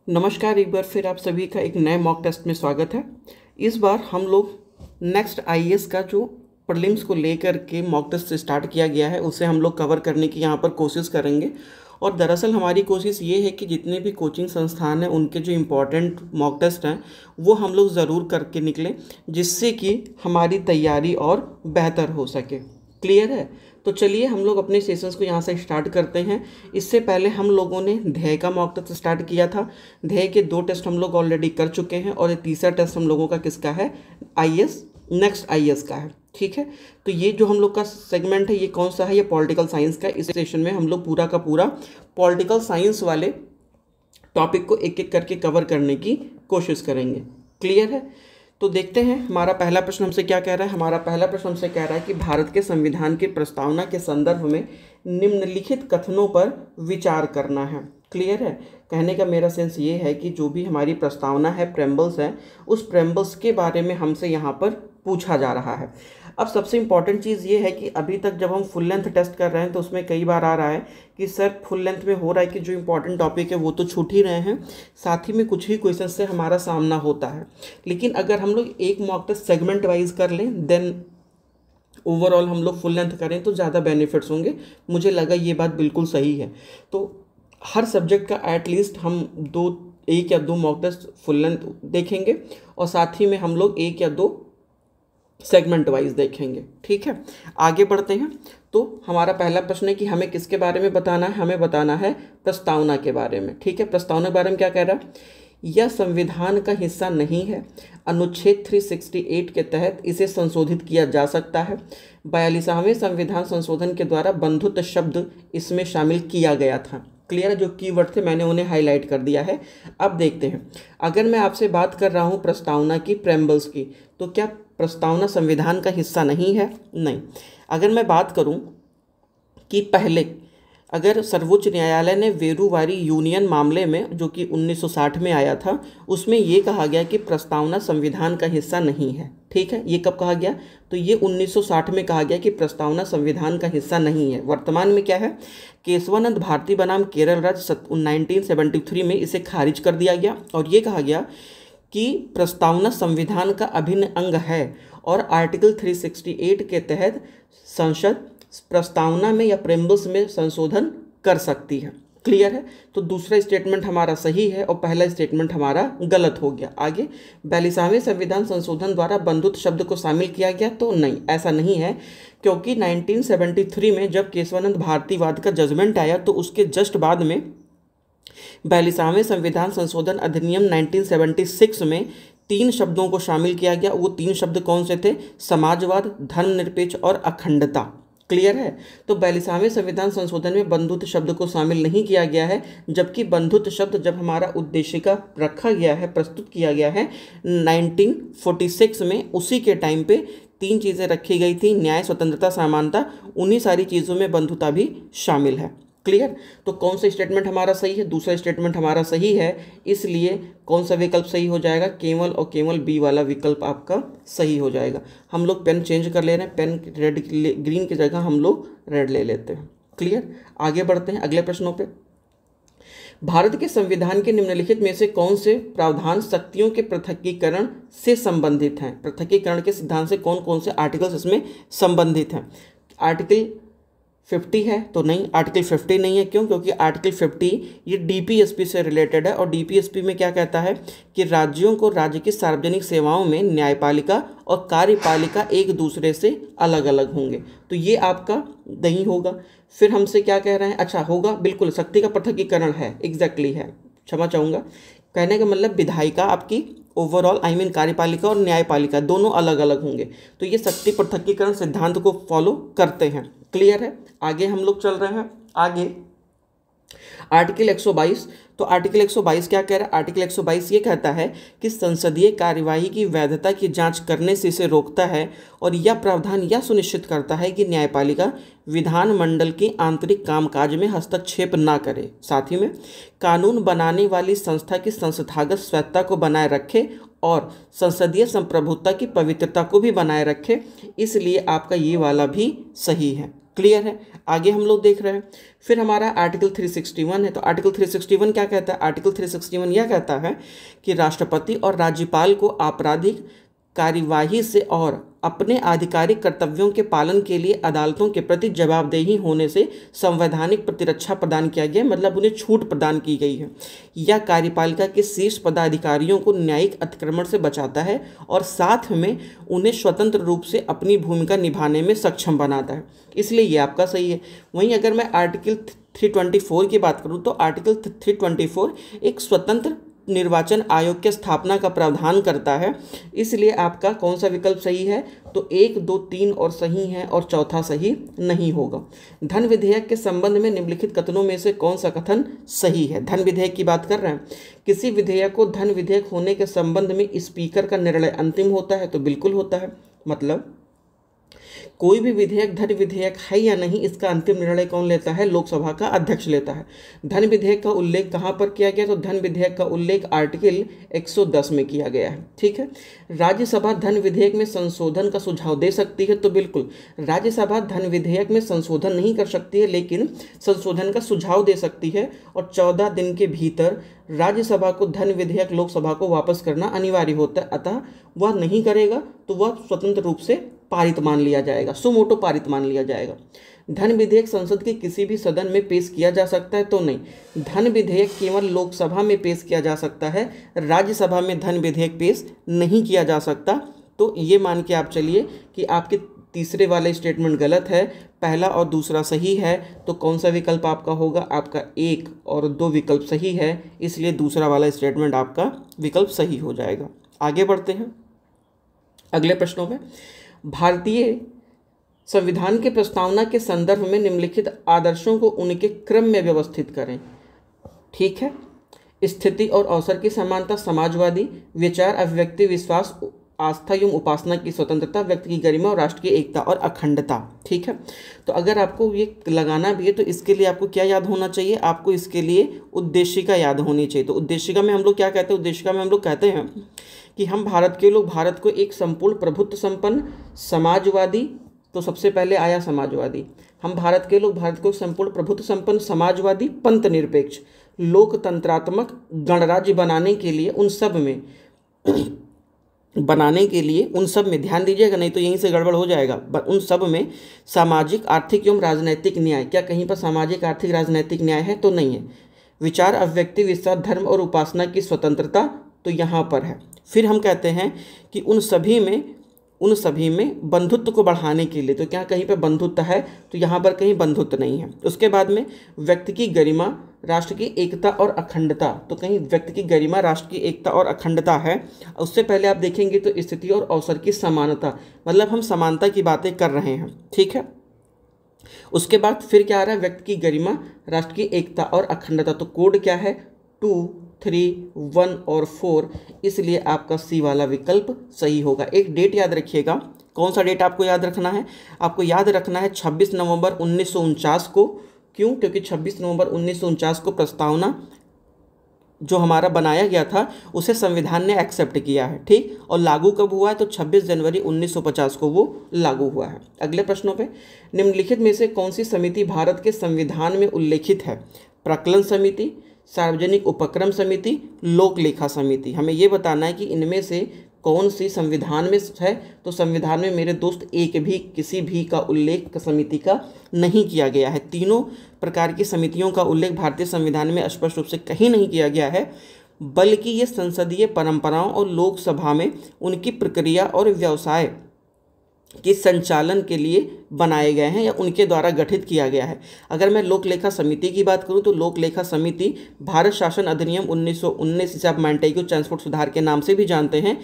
नमस्कार, एक बार फिर आप सभी का एक नए मॉक टेस्ट में स्वागत है। इस बार हम लोग नेक्स्ट आईएएस का जो प्रीलिम्स को लेकर के मॉक टेस्ट स्टार्ट किया गया है उसे हम लोग कवर करने की यहाँ पर कोशिश करेंगे। और दरअसल हमारी कोशिश ये है कि जितने भी कोचिंग संस्थान हैं उनके जो इम्पोर्टेंट मॉक टेस्ट हैं वो हम लोग ज़रूर करके निकलें, जिससे कि हमारी तैयारी और बेहतर हो सके। क्लियर है? तो चलिए हम लोग अपने सेशंस को यहाँ से स्टार्ट करते हैं। इससे पहले हम लोगों ने ध्येय का मॉक टेस्ट स्टार्ट किया था। ध्येय के 2 टेस्ट हम लोग ऑलरेडी कर चुके हैं और ये तीसरा टेस्ट हम लोगों का किसका है? आईएएस, नेक्स्ट आईएएस का है। ठीक है, तो ये जो हम लोग का सेगमेंट है ये कौन सा है? ये पॉलिटिकल साइंस का। इस सेशन में हम लोग पूरा का पूरा पॉलिटिकल साइंस वाले टॉपिक को एक एक करके कवर करने की कोशिश करेंगे। क्लियर है? तो देखते हैं हमारा पहला प्रश्न हमसे क्या कह रहा है। हमारा पहला प्रश्न हमसे कह रहा है कि भारत के संविधान की प्रस्तावना के संदर्भ में निम्नलिखित कथनों पर विचार करना है। क्लियर है? कहने का मेरा सेंस ये है कि जो भी हमारी प्रस्तावना है, प्रेम्बल्स है, उस प्रेम्बल्स के बारे में हमसे यहाँ पर पूछा जा रहा है। अब सबसे इम्पॉर्टेंट चीज़ ये है कि अभी तक जब हम फुल लेंथ टेस्ट कर रहे हैं तो उसमें कई बार आ रहा है कि सर फुल लेंथ में हो रहा है कि जो इम्पोर्टेंट टॉपिक है वो तो छूट ही रहे हैं, साथ ही में कुछ ही क्वेश्चन से हमारा सामना होता है। लेकिन अगर हम लोग एक मॉक टेस्ट सेगमेंट वाइज कर लें, देन ओवरऑल हम लोग फुल लेंथ करें तो ज़्यादा बेनिफिट्स होंगे। मुझे लगा ये बात बिल्कुल सही है। तो हर सब्जेक्ट का एटलीस्ट हम एक या दो मॉक टेस्ट फुल लेंथ देखेंगे और साथ ही में हम लोग 1 या 2 सेगमेंट वाइज देखेंगे। ठीक है, आगे बढ़ते हैं। तो हमारा पहला प्रश्न है कि हमें किसके बारे में बताना है? हमें बताना है प्रस्तावना के बारे में। ठीक है, प्रस्तावना के बारे में क्या कह रहा है? यह संविधान का हिस्सा नहीं है। अनुच्छेद 368 के तहत इसे संशोधित किया जा सकता है। 42वें संविधान संशोधन के द्वारा बंधुत्व शब्द इसमें शामिल किया गया था। क्लियर है? जो कीवर्ड थे मैंने उन्हें हाईलाइट कर दिया है। अब देखते हैं, अगर मैं आपसे बात कर रहा हूँ प्रस्तावना की, प्रेम्बल्स की, तो क्या प्रस्तावना संविधान का हिस्सा नहीं है? नहीं। अगर मैं बात करूं कि पहले अगर सर्वोच्च न्यायालय ने वेरूवारी यूनियन मामले में, जो कि 1960 में आया था, उसमें ये कहा गया कि प्रस्तावना संविधान का हिस्सा नहीं है। ठीक है, ये कब कहा गया? तो ये 1960 में कहा गया कि प्रस्तावना संविधान का हिस्सा नहीं है। वर्तमान में क्या है? केशवानंद भारती बनाम केरल राज्य 1973 में इसे खारिज कर दिया गया और ये कहा गया कि प्रस्तावना संविधान का अभिन्न अंग है और आर्टिकल 368 के तहत संसद प्रस्तावना में या प्रेम्बल्स में संशोधन कर सकती है। क्लियर है? तो दूसरा स्टेटमेंट हमारा सही है और पहला स्टेटमेंट हमारा गलत हो गया। आगे, 42वें संविधान संशोधन द्वारा बंधुत्व शब्द को शामिल किया गया, तो नहीं, ऐसा नहीं है, क्योंकि 1973 में जब केशवानंद भारतीवाद का जजमेंट आया तो उसके जस्ट बाद में 42वें संविधान संशोधन अधिनियम 1976 में 3 शब्दों को शामिल किया गया। वो 3 शब्द कौन से थे? समाजवाद, धर्मनिरपेक्ष और अखंडता। क्लियर है? तो 42वें संविधान संशोधन में बंधुत्व शब्द को शामिल नहीं किया गया है, जबकि बंधुत्व शब्द जब हमारा उद्देशिका रखा गया है, प्रस्तुत किया गया है 1946 में, उसी के टाइम पे 3 चीज़ें रखी गई थी: न्याय, स्वतंत्रता, समानता। उन्हीं सारी चीज़ों में बंधुता भी शामिल है। क्लियर? तो कौन सा स्टेटमेंट हमारा सही है? दूसरा स्टेटमेंट हमारा सही है, इसलिए कौन सा विकल्प सही हो जाएगा? केवल और केवल बी वाला विकल्प आपका सही हो जाएगा। हम लोग पेन चेंज कर ले रहे हैं, पेन रेड ग्रीन की जगह हम लोग रेड ले लेते हैं। क्लियर? आगे बढ़ते हैं अगले प्रश्नों पे। भारत के संविधान के निम्नलिखित में से कौन से प्रावधान शक्तियों के पृथकीकरण से संबंधित हैं? पृथकीकरण के सिद्धांत से कौन कौन से आर्टिकल्स इसमें संबंधित हैं? आर्टिकल 50 है तो नहीं, आर्टिकल 50 नहीं है। क्यों? क्योंकि आर्टिकल 50 ये डीपीएसपी से रिलेटेड है और डीपीएसपी में क्या कहता है कि राज्यों को राज्य की सार्वजनिक सेवाओं में न्यायपालिका और कार्यपालिका एक दूसरे से अलग अलग होंगे, तो ये आपका नहीं होगा। फिर हमसे क्या कह रहे हैं? अच्छा, होगा, बिल्कुल, शक्ति का पृथकीकरण है, एग्जैक्टली है, क्षमा चाहूँगा। कहने का मतलब विधायिका आपकी ओवरऑल कार्यपालिका और न्यायपालिका दोनों अलग अलग होंगे, तो ये शक्ति पृथकीकरण सिद्धांत को फॉलो करते हैं। क्लियर है? आगे हम लोग चल रहे हैं। आगे आर्टिकल 122। तो आर्टिकल 122 क्या कह रहा है? आर्टिकल 122 ये कहता है कि संसदीय कार्यवाही की वैधता की जांच करने से इसे रोकता है और यह प्रावधान यह सुनिश्चित करता है कि न्यायपालिका विधानमंडल के आंतरिक कामकाज में हस्तक्षेप ना करे, साथ ही में कानून बनाने वाली संस्था की संस्थागत स्वायत्तता को बनाए रखे और संसदीय संप्रभुता की पवित्रता को भी बनाए रखे। इसलिए आपका ये वाला भी सही है। क्लियर है। आगे हम लोग देख रहे हैं, फिर हमारा आर्टिकल 361 है। तो आर्टिकल 361 क्या कहता है? आर्टिकल 361 यह कहता है कि राष्ट्रपति और राज्यपाल को आपराधिक कार्यवाही से और अपने आधिकारिक कर्तव्यों के पालन के लिए अदालतों के प्रति जवाबदेही होने से संवैधानिक प्रतिरक्षा प्रदान किया गया, मतलब उन्हें छूट प्रदान की गई है। यह कार्यपालिका के शीर्ष पदाधिकारियों को न्यायिक अतिक्रमण से बचाता है और साथ में उन्हें स्वतंत्र रूप से अपनी भूमिका निभाने में सक्षम बनाता है, इसलिए ये आपका सही है। वहीं अगर मैं आर्टिकल 324 की बात करूँ तो आर्टिकल 324 एक स्वतंत्र निर्वाचन आयोग की स्थापना का प्रावधान करता है, इसलिए आपका कौन सा विकल्प सही है? तो 1, 2, 3 और सही है और चौथा सही नहीं होगा। धन विधेयक के संबंध में निम्नलिखित कथनों में से कौन सा कथन सही है? धन विधेयक की बात कर रहे हैं। किसी विधेयक को धन विधेयक होने के संबंध में स्पीकर का निर्णय अंतिम होता है, तो बिल्कुल होता है। मतलब कोई भी विधेयक धन विधेयक है या नहीं, इसका अंतिम निर्णय कौन लेता है? लोकसभा का अध्यक्ष लेता है। धन विधेयक का उल्लेख कहाँ पर किया गया? तो धन विधेयक का उल्लेख आर्टिकल 110 में किया गया है। ठीक है। राज्यसभा धन विधेयक में संशोधन का सुझाव दे सकती है, तो बिल्कुल राज्यसभा धन विधेयक में संशोधन नहीं कर सकती है, लेकिन संशोधन का सुझाव दे सकती है और 14 दिन के भीतर राज्यसभा को धन विधेयक लोकसभा को वापस करना अनिवार्य होता है। अतः वह नहीं करेगा तो वह स्वतंत्र रूप से पारित मान लिया जाएगा, सुमोटो पारित मान लिया जाएगा। धन विधेयक संसद के किसी भी सदन में पेश किया जा सकता है, तो नहीं। धन विधेयक केवल लोकसभा में पेश किया जा सकता है, राज्यसभा में धन विधेयक पेश नहीं किया जा सकता। तो ये मान के आप चलिए कि आपके तीसरे वाले स्टेटमेंट गलत है, पहला और दूसरा सही है। तो कौन सा विकल्प आपका होगा? आपका 1 और 2 विकल्प सही है, इसलिए दूसरा वाला स्टेटमेंट आपका विकल्प सही हो जाएगा। आगे बढ़ते हैं अगले प्रश्नों में। भारतीय संविधान के प्रस्तावना के संदर्भ में निम्नलिखित आदर्शों को उनके क्रम में व्यवस्थित करें। ठीक है। स्थिति और अवसर की समानता, समाजवादी, विचार, अभिव्यक्ति, विश्वास, आस्था एवं उपासना की स्वतंत्रता, व्यक्ति की गरिमा और राष्ट्र की एकता और अखंडता। ठीक है। तो अगर आपको ये लगाना भी है तो इसके लिए आपको क्या याद होना चाहिए? आपको इसके लिए उद्देशिका याद होनी चाहिए। तो उद्देशिका में हम लोग क्या कहते हैं? उद्देशिका में हम लोग कहते हैं कि हम भारत के लोग भारत को एक संपूर्ण प्रभुत्व संपन्न समाजवादी, तो सबसे पहले आया समाजवादी। हम भारत के लोग भारत को संपूर्ण प्रभुत्व संपन्न समाजवादी, पंथ निरपेक्ष, लोकतंत्रात्मक गणराज्य बनाने के लिए उन सब में ध्यान दीजिएगा, नहीं तो यहीं से गड़बड़ हो जाएगा। उन सब में सामाजिक, आर्थिक एवं राजनैतिक न्याय। क्या कहीं पर सामाजिक, आर्थिक, राजनैतिक न्याय है? तो नहीं है। विचार, अभिव्यक्ति, विश्वास, धर्म और उपासना की स्वतंत्रता, तो यहाँ पर है। फिर हम कहते हैं कि उन सभी में बंधुत्व को बढ़ाने के लिए, तो क्या कहीं पर बंधुत्व है? तो यहाँ पर कहीं बंधुत्व नहीं है। उसके बाद में व्यक्ति की गरिमा, राष्ट्र की एकता और अखंडता, तो कहीं व्यक्ति की गरिमा, राष्ट्र की एकता और अखंडता है। उससे पहले आप देखेंगे तो स्थिति और अवसर की समानता, मतलब हम समानता की बातें कर रहे हैं। ठीक है। उसके बाद फिर क्या आ रहा है? व्यक्ति की गरिमा, राष्ट्र की एकता और अखंडता। तो कोड क्या है? 2, 3, 1 और 4, इसलिए आपका सी वाला विकल्प सही होगा। एक डेट याद रखिएगा। कौन सा डेट आपको याद रखना है? आपको याद रखना है 26 नवंबर 1949 को। क्यों? क्योंकि 26 नवंबर 1949 को प्रस्तावना जो हमारा बनाया गया था उसे संविधान ने एक्सेप्ट किया है। ठीक। और लागू कब हुआ है? तो 26 जनवरी 1950 को वो लागू हुआ है। अगले प्रश्नों पे, निम्नलिखित में से कौन सी समिति भारत के संविधान में उल्लेखित है? प्राक्कलन समिति, सार्वजनिक उपक्रम समिति, लोक लेखा समिति। हमें ये बताना है कि इनमें से कौन सी संविधान में है। तो संविधान में मेरे दोस्त किसी भी का उल्लेख समिति का नहीं किया गया है। तीनों प्रकार की समितियों का उल्लेख भारतीय संविधान में स्पष्ट रूप से कहीं नहीं किया गया है, बल्कि ये संसदीय परंपराओं और लोकसभा में उनकी प्रक्रिया और व्यवसाय के संचालन के लिए बनाए गए हैं या उनके द्वारा गठित किया गया है। अगर मैं लोक लेखा समिति की बात करूं तो लोक लेखा समिति भारत शासन अधिनियम 1919, इसे आप मैंटेग्यू ट्रांसपोर्ट सुधार के नाम से भी जानते हैं,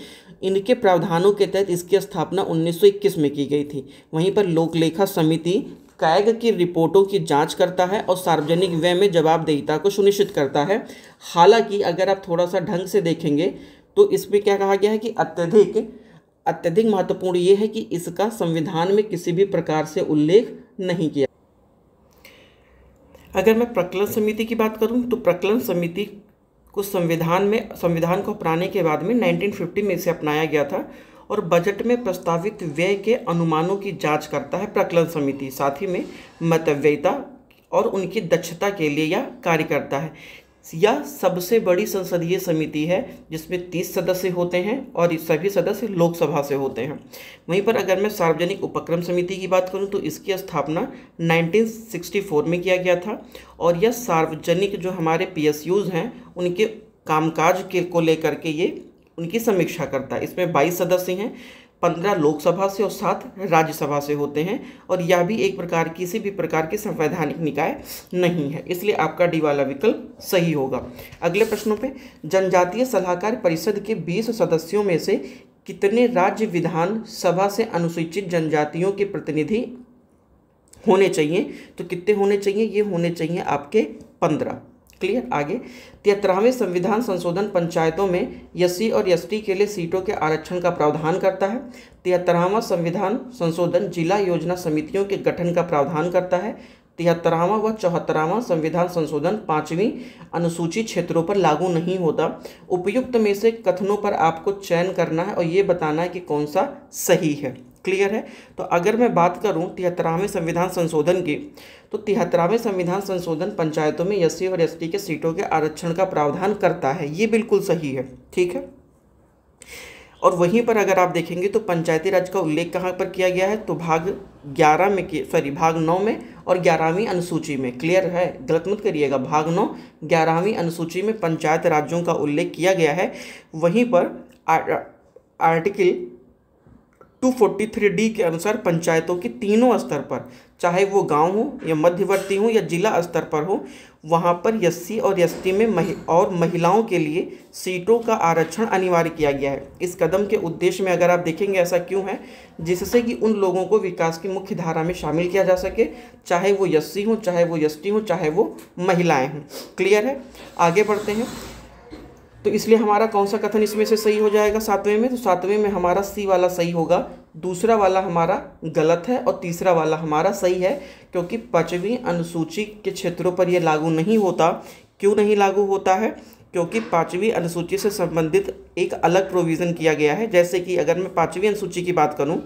इनके प्रावधानों के तहत इसकी स्थापना 1921 में की गई थी। वहीं पर लोक लेखा समिति कैग की रिपोर्टों की जांच करता है और सार्वजनिक व्यय में जवाबदेहिता को सुनिश्चित करता है। हालांकि अगर आप थोड़ा सा ढंग से देखेंगे तो इसमें क्या कहा गया है कि अत्यधिक महत्वपूर्ण ये है कि इसका संविधान में किसी भी प्रकार से उल्लेख नहीं किया। अगर मैं प्राक्कलन समिति की बात करूं तो प्राक्कलन समिति को संविधान को अपनाने के बाद में 1950 में इसे अपनाया गया था और बजट में प्रस्तावित व्यय के अनुमानों की जांच करता है प्राक्कलन समिति। साथ ही में मतव्ययिता और उनकी दक्षता के लिए यह कार्य करता है। यह सबसे बड़ी संसदीय समिति है जिसमें 30 सदस्य होते हैं और सभी सदस्य लोकसभा से होते हैं। वहीं पर अगर मैं सार्वजनिक उपक्रम समिति की बात करूं तो इसकी स्थापना 1964 में किया गया था और यह सार्वजनिक जो हमारे PSUs हैं उनके कामकाज को लेकर के ये उनकी समीक्षा करता है। इसमें 22 सदस्य हैं, 15 लोकसभा से और 7 राज्यसभा से होते हैं और यह भी एक प्रकार किसी भी प्रकार की संवैधानिक निकाय नहीं है, इसलिए आपका डी वाला विकल्प सही होगा। अगले प्रश्नों पे, जनजातीय सलाहकार परिषद के 20 सदस्यों में से कितने राज्य विधान सभा से अनुसूचित जनजातियों के प्रतिनिधि होने चाहिए? तो कितने होने चाहिए? ये होने चाहिए आपके 15। क्लियर। आगे, 73वें संविधान संशोधन पंचायतों में SC और ST के लिए सीटों के आरक्षण का प्रावधान करता है। 73वां संविधान संशोधन जिला योजना समितियों के गठन का प्रावधान करता है। 73वां व 74वां संविधान संशोधन 5वीं अनुसूची क्षेत्रों पर लागू नहीं होता। उपयुक्त में से कथनों पर आपको चयन करना है और ये बताना है कि कौन सा सही है। क्लियर है। तो अगर मैं बात करूं 73वें संविधान संशोधन की, तो 73वें संविधान संशोधन पंचायतों में SC और ST के सीटों के आरक्षण का प्रावधान करता है, ये बिल्कुल सही है। ठीक है। और वहीं पर अगर आप देखेंगे तो पंचायती राज का उल्लेख कहाँ पर किया गया है? तो भाग 11 में भाग 9 में और 11वीं अनुसूची में। क्लियर है, गलत मत करिएगा। भाग 9 11वीं अनुसूची में पंचायत राज्यों का उल्लेख किया गया है। वहीं पर आर्टिकल 243D के अनुसार पंचायतों के तीनों स्तर पर, चाहे वो गांव हो या मध्यवर्ती हो या जिला स्तर पर हो, वहां पर SC और ST में महिलाओं के लिए सीटों का आरक्षण अनिवार्य किया गया है। इस कदम के उद्देश्य में अगर आप देखेंगे ऐसा क्यों है? जिससे कि उन लोगों को विकास की मुख्य धारा में शामिल किया जा सके, चाहे वो SC हो, चाहे वो ST हो, चाहे वो महिलाएं हों। क्लियर है। आगे बढ़ते हैं। तो इसलिए हमारा कौन सा कथन इसमें से सही हो जाएगा 7वें में? तो 7वें में हमारा C वाला सही होगा, दूसरा वाला हमारा गलत है और तीसरा वाला हमारा सही है, क्योंकि 5वीं अनुसूची के क्षेत्रों पर यह लागू नहीं होता। क्यों नहीं लागू होता है? क्योंकि 5वीं अनुसूची से संबंधित एक अलग प्रोविज़न किया गया है। जैसे कि अगर मैं 5वीं अनुसूची की बात करूं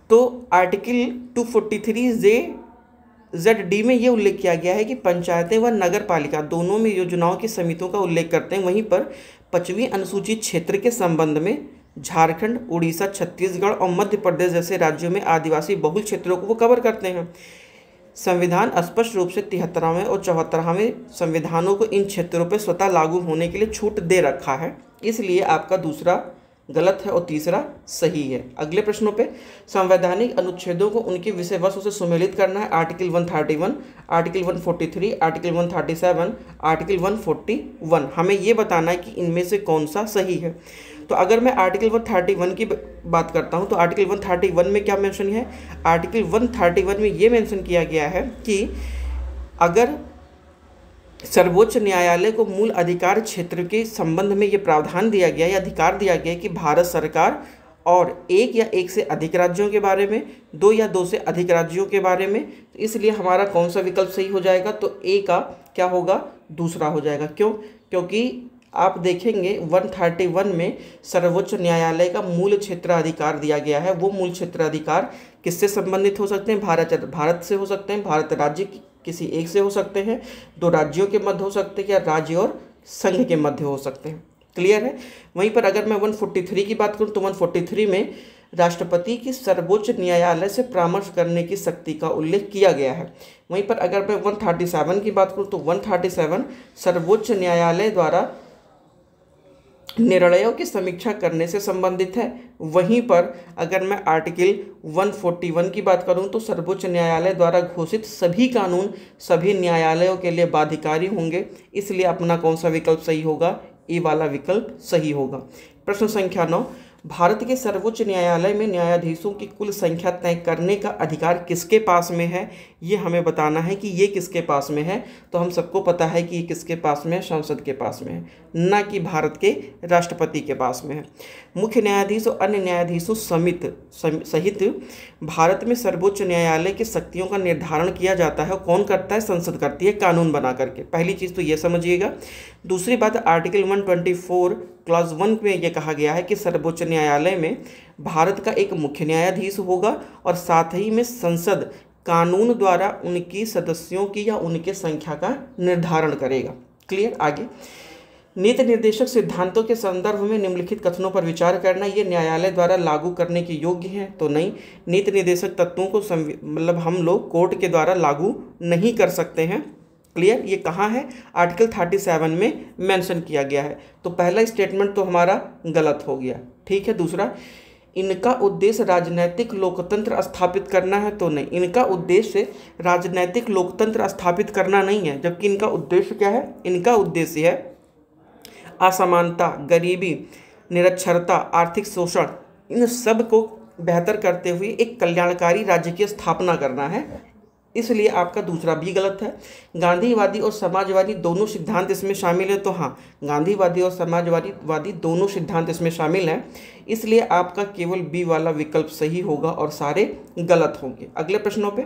तो आर्टिकल 243ZD में ये उल्लेख किया गया है कि पंचायतें व नगर पालिका दोनों में योजनाओं की समितियों का उल्लेख करते हैं। वहीं पर 5वीं अनुसूचित क्षेत्र के संबंध में झारखंड, उड़ीसा, छत्तीसगढ़ और मध्य प्रदेश जैसे राज्यों में आदिवासी बहुल क्षेत्रों को वो कवर करते हैं। संविधान स्पष्ट रूप से 73वें और 74वें संविधानों को इन क्षेत्रों पर स्वतः लागू होने के लिए छूट दे रखा है, इसलिए आपका दूसरा गलत है और तीसरा सही है। अगले प्रश्नों पे, संवैधानिक अनुच्छेदों को उनकी विषय वस्तु से सुमेलित करना है। Article 131, article 143, article 137, article 141। हमें ये बताना है कि इनमें से कौन सा सही है। तो अगर मैं आर्टिकल 131 की बात करता हूँ तो आर्टिकल 131 में क्या मेंशन है? आर्टिकल 131 में ये मेंशन किया गया है कि अगर सर्वोच्च न्यायालय को मूल अधिकार क्षेत्र के संबंध में ये प्रावधान दिया गया या अधिकार दिया गया कि भारत सरकार और एक या एक से अधिक राज्यों के बारे में, 2 या 2 से अधिक राज्यों के बारे में, तो इसलिए हमारा कौन सा विकल्प सही हो जाएगा? तो ए का क्या होगा? दूसरा हो जाएगा। क्यों? क्योंकि आप देखेंगे 131 में सर्वोच्च न्यायालय का मूल क्षेत्र अधिकार दिया गया है। वो मूल क्षेत्र अधिकार किससे संबंधित हो सकते हैं? भारत से हो सकते हैं, भारत राज्य किसी एक से हो सकते हैं, 2 राज्यों के मध्य हो सकते हैं, या राज्य और संघ के मध्य हो सकते हैं। क्लियर है। वहीं पर अगर मैं 143 की बात करूं तो 143 में राष्ट्रपति की सर्वोच्च न्यायालय से परामर्श करने की शक्ति का उल्लेख किया गया है। वहीं पर अगर मैं 137 की बात करूं तो 137 सर्वोच्च न्यायालय द्वारा निर्णयों की समीक्षा करने से संबंधित है। वहीं पर अगर मैं आर्टिकल 141 की बात करूं तो सर्वोच्च न्यायालय द्वारा घोषित सभी कानून सभी न्यायालयों के लिए बाध्यकारी होंगे, इसलिए अपना कौन सा विकल्प सही होगा? ए वाला विकल्प सही होगा। प्रश्न संख्या 9, भारत के सर्वोच्च न्यायालय में न्यायाधीशों की कुल संख्या तय करने का अधिकार किसके पास में है? ये हमें बताना है कि ये किसके पास में है। तो हम सबको पता है कि ये किसके पास में है? संसद के पास में है, ना कि भारत के राष्ट्रपति के पास में है। मुख्य न्यायाधीश और अन्य न्यायाधीशों सहित भारत में सर्वोच्च न्यायालय की शक्तियों का निर्धारण किया जाता है। कौन करता है? संसद करती है, कानून बना करके। पहली चीज़ तो ये समझिएगा। दूसरी बात, आर्टिकल 124 क्लॉज 1 में ये कहा गया है कि सर्वोच्च न्यायालय में भारत का एक मुख्य न्यायाधीश होगा और साथ ही में संसद कानून द्वारा उनकी सदस्यों की या उनके संख्या का निर्धारण करेगा। क्लियर। आगे, नीति निर्देशक सिद्धांतों के संदर्भ में निम्नलिखित कथनों पर विचार करना, ये न्यायालय द्वारा लागू करने के योग्य हैं तो नहीं। नीति निर्देशक तत्वों को मतलब हम लोग कोर्ट के द्वारा लागू नहीं कर सकते हैं। क्लियर। ये कहाँ है? आर्टिकल 37 में मेंशन किया गया है। तो पहला स्टेटमेंट तो हमारा गलत हो गया। ठीक है। दूसरा, इनका उद्देश्य राजनैतिक लोकतंत्र स्थापित करना है तो नहीं। इनका उद्देश्य राजनैतिक लोकतंत्र स्थापित करना नहीं है, जबकि इनका उद्देश्य क्या है? इनका उद्देश्य है असमानता, गरीबी, निरक्षरता, आर्थिक शोषण, इन सब को बेहतर करते हुए एक कल्याणकारी राज्य की स्थापना करना है। इसलिए आपका दूसरा भी गलत है। गांधीवादी और समाजवादी दोनों सिद्धांत इसमें शामिल है तो हाँ, गांधीवादी और समाजवादी दोनों सिद्धांत इसमें शामिल हैं। इसलिए आपका केवल बी वाला विकल्प सही होगा और सारे गलत होंगे। अगले प्रश्नों पे,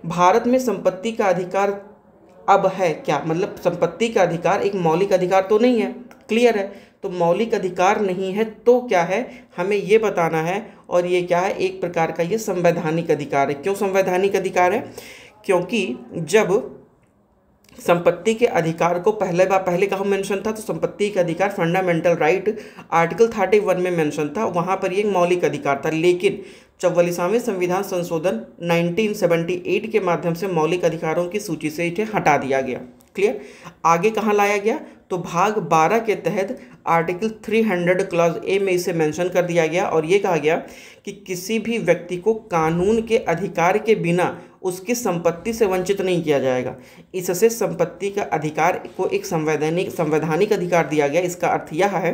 भारत में संपत्ति का अधिकार अब है क्या? मतलब संपत्ति का अधिकार एक मौलिक अधिकार तो नहीं है। क्लियर है। तो मौलिक अधिकार नहीं है तो क्या है, हमें ये बताना है। और ये क्या है? एक प्रकार का ये संवैधानिक अधिकार है। क्यों संवैधानिक अधिकार है? क्योंकि जब संपत्ति के अधिकार को पहले कहाँ मेंशन था? तो संपत्ति का अधिकार फंडामेंटल राइट आर्टिकल 31 में मेंशन था, वहाँ पर ये एक मौलिक अधिकार था। लेकिन 44वें संविधान संशोधन 1978 के माध्यम से मौलिक अधिकारों की सूची से इसे हटा दिया गया। क्लियर। आगे कहाँ लाया गया? तो भाग 12 के तहत आर्टिकल 300 क्लॉज ए में इसे मेंशन कर दिया गया और ये कहा गया कि किसी भी व्यक्ति को कानून के अधिकार के बिना उसकी संपत्ति से वंचित नहीं किया जाएगा। इससे संपत्ति का अधिकार को एक संवैधानिक अधिकार दिया गया। इसका अर्थ यह है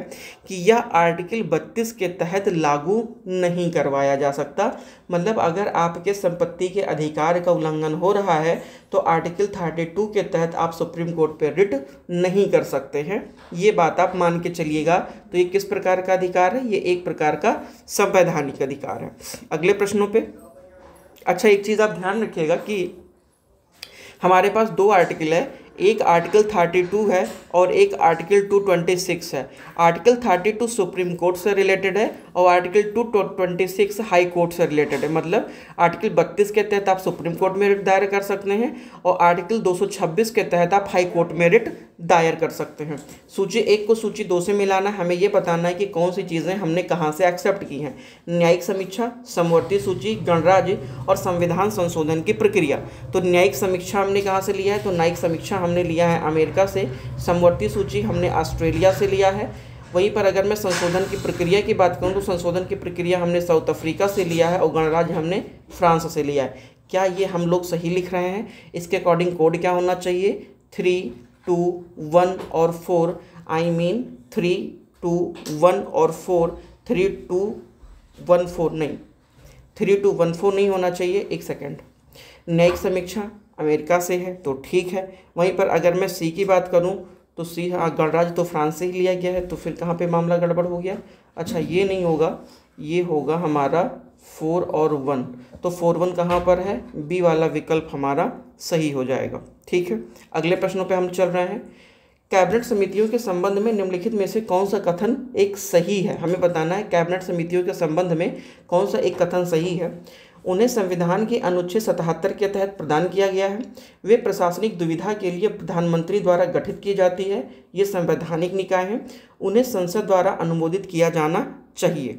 कि यह आर्टिकल 32 के तहत लागू नहीं करवाया जा सकता। मतलब अगर आपके संपत्ति के अधिकार का उल्लंघन हो रहा है तो आर्टिकल 32 के तहत आप सुप्रीम कोर्ट पर रिट नहीं कर सकते हैं। ये बात आप मान के चलिएगा। तो ये किस प्रकार का अधिकार है? ये एक प्रकार का संवैधानिक अधिकार है। अगले प्रश्नों पे, अच्छा एक चीज़ आप ध्यान रखिएगा कि हमारे पास दो आर्टिकल है, एक आर्टिकल 32 है और एक आर्टिकल 226 है। आर्टिकल 32 सुप्रीम कोर्ट से रिलेटेड है और आर्टिकल 226 हाई कोर्ट से रिलेटेड है। मतलब आर्टिकल 32 के तहत आप सुप्रीम कोर्ट में रिट दायर कर सकते हैं और आर्टिकल 226 के तहत आप हाई कोर्ट में रिट दायर कर सकते हैं। सूची 1 को सूची 2 से मिलाना, हमें ये बताना है कि कौन सी चीज़ें हमने कहाँ से एक्सेप्ट की हैं। न्यायिक समीक्षा, समवर्ती सूची, गणराज्य और संविधान संशोधन की प्रक्रिया। तो न्यायिक समीक्षा हमने कहाँ से लिया है? तो न्यायिक समीक्षा हमने लिया है अमेरिका से, समवर्ती सूची हमने ऑस्ट्रेलिया से लिया है। वहीं पर अगर मैं संशोधन की प्रक्रिया की बात करूं तो संशोधन की प्रक्रिया हमने साउथ अफ्रीका से लिया है और गणराज्य हमने फ्रांस से लिया है। क्या ये हम लोग सही लिख रहे हैं? इसके अकॉर्डिंग कोड क्या होना चाहिए? 3, 2, 1 और 4। आई मीन 3, 2, 1 और 4, 3, 2, 1, 4 नहीं, 3, 2, 1, 4 नहीं होना चाहिए। एक सेकेंड। न्यायिक समीक्षा अमेरिका से है तो ठीक है। वहीं पर अगर मैं सी की बात करूं तो सी, गणराज्य तो फ्रांस से ही लिया गया है, तो फिर कहाँ पे मामला गड़बड़ हो गया? अच्छा ये नहीं होगा, ये होगा हमारा 4 और 1। तो 4, 1 कहाँ पर है? बी वाला विकल्प हमारा सही हो जाएगा। ठीक है। अगले प्रश्नों पे हम चल रहे हैं। कैबिनेट समितियों के संबंध में निम्नलिखित में से कौन सा कथन एक सही है? हमें बताना है कैबिनेट समितियों के संबंध में कौन सा एक कथन सही है। उन्हें संविधान के अनुच्छेद 77 के तहत प्रदान किया गया है। वे प्रशासनिक दुविधा के लिए प्रधानमंत्री द्वारा गठित की जाती है। ये संवैधानिक निकाय हैं। उन्हें संसद द्वारा अनुमोदित किया जाना चाहिए।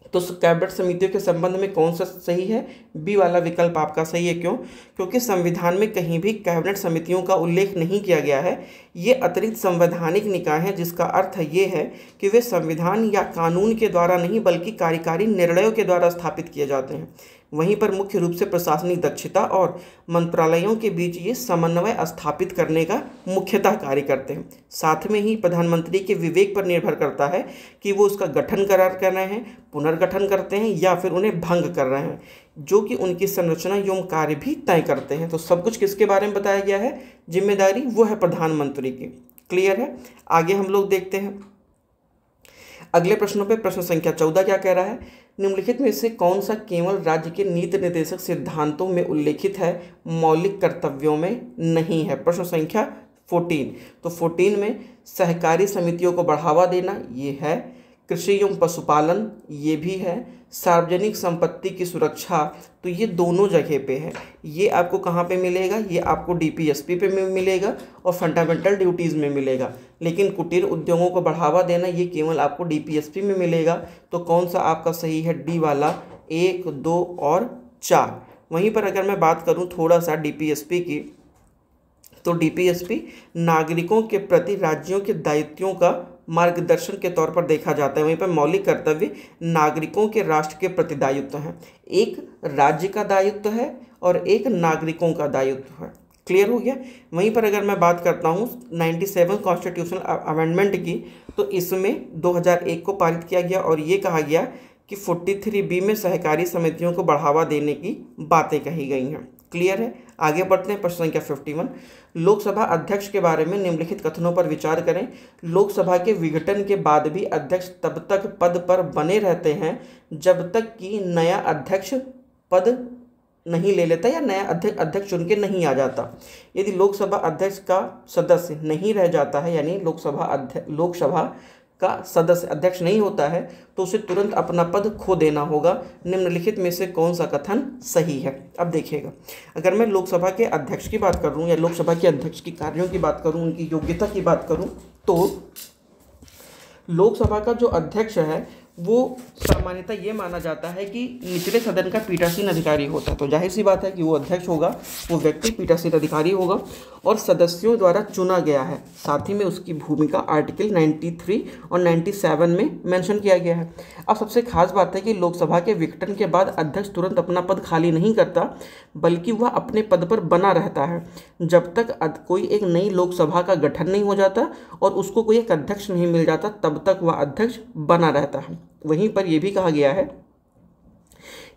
तो कैबिनेट समितियों के संबंध में कौन सा सही है? बी वाला विकल्प आपका सही है। क्यों? क्योंकि संविधान में कहीं भी कैबिनेट समितियों का उल्लेख नहीं किया गया है। ये अतिरिक्त संवैधानिक निकाय है, जिसका अर्थ ये है कि वे संविधान या कानून के द्वारा नहीं बल्कि कार्यकारी निर्णयों के द्वारा स्थापित किए जाते हैं। वहीं पर मुख्य रूप से प्रशासनिक दक्षता और मंत्रालयों के बीच ये समन्वय स्थापित करने का मुख्यतः कार्य करते हैं। साथ में ही प्रधानमंत्री के विवेक पर निर्भर करता है कि वो उसका गठन कर रहे हैं, पुनर्गठन करते हैं या फिर उन्हें भंग कर रहे हैं, जो कि उनकी संरचना एवं कार्य भी तय करते हैं। तो सब कुछ किसके बारे में बताया गया है? जिम्मेदारी वो है प्रधानमंत्री की। क्लियर है। आगे हम लोग देखते हैं अगले प्रश्नों पे। प्रश्न संख्या 14 क्या कह रहा है? निम्नलिखित में से कौन सा केवल राज्य के नीति निर्देशक सिद्धांतों में उल्लेखित है, मौलिक कर्तव्यों में नहीं है? प्रश्न संख्या 14। तो 14 में सहकारी समितियों को बढ़ावा देना ये है, कृषि एवं पशुपालन ये भी है, सार्वजनिक संपत्ति की सुरक्षा, तो ये दोनों जगह पे है। ये आपको कहाँ पे मिलेगा, ये आपको डीपीएसपी पे मिलेगा और फंडामेंटल ड्यूटीज़ में मिलेगा। लेकिन कुटीर उद्योगों को बढ़ावा देना ये केवल आपको डीपीएसपी में मिलेगा। तो कौन सा आपका सही है, डी वाला, 1, 2 और 4। वहीं पर अगर मैं बात करूँ थोड़ा सा डीपीएसपी की, तो डीपीएसपी नागरिकों के प्रति राज्यों के दायित्वों का मार्गदर्शन के तौर पर देखा जाता है। वहीं पर मौलिक कर्तव्य नागरिकों के राष्ट्र के प्रति दायित्व हैं। एक राज्य का दायित्व है और एक नागरिकों का दायित्व है। क्लियर हो गया। वहीं पर अगर मैं बात करता हूँ 97 कॉन्स्टिट्यूशनल अमेंडमेंट की, तो इसमें 2001 को पारित किया गया और ये कहा गया कि 43B में सहकारी समितियों को बढ़ावा देने की बातें कही गई हैं। क्लियर है। आगे बढ़ते हैं। प्रश्न संख्या 51, लोकसभा अध्यक्ष के बारे में निम्नलिखित कथनों पर विचार करें। लोकसभा के विघटन के बाद भी अध्यक्ष तब तक पद पर बने रहते हैं जब तक कि नया अध्यक्ष पद नहीं ले लेता या नया अध्यक्ष चुन के नहीं आ जाता। यदि लोकसभा अध्यक्ष का सदस्य नहीं रह जाता है, यानी लोकसभा का सदस्य अध्यक्ष नहीं होता है, तो उसे तुरंत अपना पद खो देना होगा। निम्नलिखित में से कौन सा कथन सही है। अब देखिएगा, अगर मैं लोकसभा के अध्यक्ष की बात करूं या लोकसभा के अध्यक्ष की कार्यों की बात करूं, उनकी योग्यता की बात करूं, तो लोकसभा का जो अध्यक्ष है वो सामान्यतः ये माना जाता है कि निचले सदन का पीठासीन अधिकारी होता है। तो जाहिर सी बात है कि वो अध्यक्ष होगा, वो व्यक्ति पीठासीन अधिकारी होगा और सदस्यों द्वारा चुना गया है। साथ ही में उसकी भूमिका आर्टिकल 93 और 97 में मेंशन किया गया है। अब सबसे खास बात है कि लोकसभा के विघटन के बाद अध्यक्ष तुरंत अपना पद खाली नहीं करता, बल्कि वह अपने पद पर बना रहता है जब तक कोई एक नई लोकसभा का गठन नहीं हो जाता और उसको कोई एक अध्यक्ष नहीं मिल जाता, तब तक वह अध्यक्ष बना रहता है। वहीं पर यह भी कहा गया है,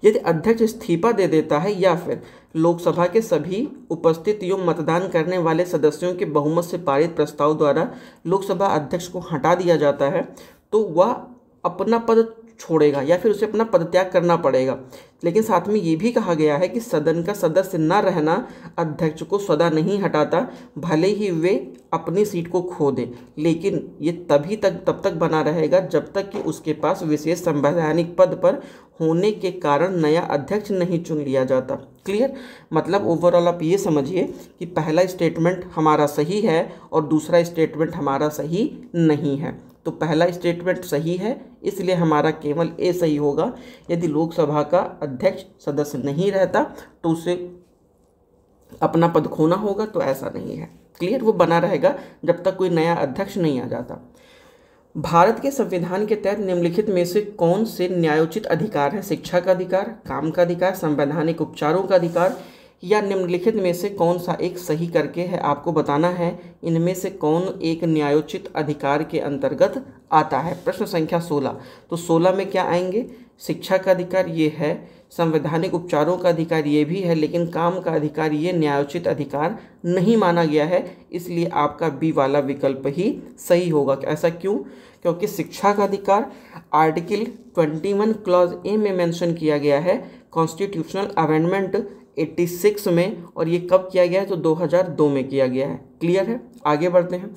यदि अध्यक्ष इस्तीफा दे देता है या फिर लोकसभा के सभी उपस्थित एवं मतदान करने वाले सदस्यों के बहुमत से पारित प्रस्ताव द्वारा लोकसभा अध्यक्ष को हटा दिया जाता है, तो वह अपना पद छोड़ेगा या फिर उसे अपना पदत्याग करना पड़ेगा। लेकिन साथ में ये भी कहा गया है कि सदन का सदस्य न रहना अध्यक्ष को सदा नहीं हटाता, भले ही वे अपनी सीट को खो दें, लेकिन ये तब तक बना रहेगा जब तक कि उसके पास विशेष संवैधानिक पद पर होने के कारण नया अध्यक्ष नहीं चुन लिया जाता। क्लियर। मतलब ओवरऑल आप ये समझिए कि पहला स्टेटमेंट हमारा सही है और दूसरा स्टेटमेंट हमारा सही नहीं है। तो पहला स्टेटमेंट सही है, इसलिए हमारा केवल ए सही होगा। यदि लोकसभा का अध्यक्ष सदस्य नहीं रहता तो उसे अपना पद खोना होगा, तो ऐसा नहीं है। क्लियर। वो बना रहेगा जब तक कोई नया अध्यक्ष नहीं आ जाता। भारत के संविधान के तहत निम्नलिखित में से कौन से न्यायोचित अधिकार हैं? शिक्षा का अधिकार, काम का अधिकार, संवैधानिक उपचारों का अधिकार, या निम्नलिखित में से कौन सा एक सही करके है आपको बताना है। इनमें से कौन एक न्यायोचित अधिकार के अंतर्गत आता है। प्रश्न संख्या 16। तो 16 में क्या आएंगे? शिक्षा का अधिकार ये है, संवैधानिक उपचारों का अधिकार ये भी है, लेकिन काम का अधिकार ये न्यायोचित अधिकार नहीं माना गया है, इसलिए आपका बी वाला विकल्प ही सही होगा। ऐसा क्यों? क्योंकि शिक्षा का अधिकार आर्टिकल 21 क्लॉज ए में मेंशन किया गया है कॉन्स्टिट्यूशनल अमेंडमेंट 86 में, और ये कब किया गया है? तो 2002 में किया गया है। क्लियर है। आगे बढ़ते हैं।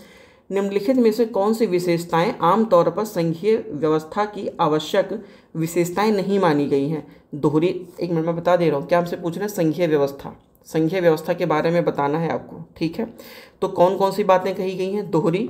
निम्नलिखित में से कौन सी विशेषताएं आमतौर पर संघीय व्यवस्था की आवश्यक विशेषताएं नहीं मानी गई हैं? दोहरी, एक मिनट में बता दे रहा हूँ, क्या हमसे पूछ रहे हैं? संघीय व्यवस्था के बारे में बताना है आपको। ठीक है। तो कौन कौन सी बातें कही गई हैं? दोहरी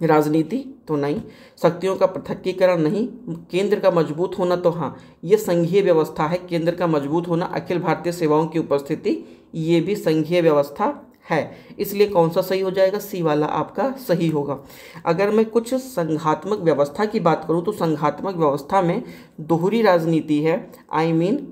राजनीति तो नहीं, शक्तियों का पृथकीकरण नहीं, केंद्र का मजबूत होना तो हाँ, ये संघीय व्यवस्था है। केंद्र का मजबूत होना, अखिल भारतीय सेवाओं की उपस्थिति, ये भी संघीय व्यवस्था है। इसलिए कौन सा सही हो जाएगा? सी वाला आपका सही होगा। अगर मैं कुछ संघात्मक व्यवस्था की बात करूं तो संघात्मक व्यवस्था में दोहरी राजनीति है, आई मीन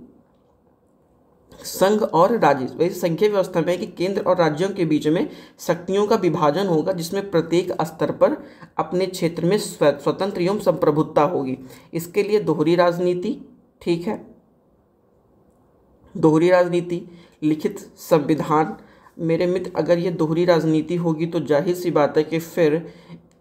संघ और राज्य। वैसे संघीय व्यवस्था में कि केंद्र और राज्यों के बीच में शक्तियों का विभाजन होगा, जिसमें प्रत्येक स्तर पर अपने क्षेत्र में स्वतंत्र एवं संप्रभुता होगी। इसके लिए दोहरी राजनीति, ठीक है, दोहरी राजनीति, लिखित संविधान। मेरे मित्र, अगर ये दोहरी राजनीति होगी तो जाहिर सी बात है कि फिर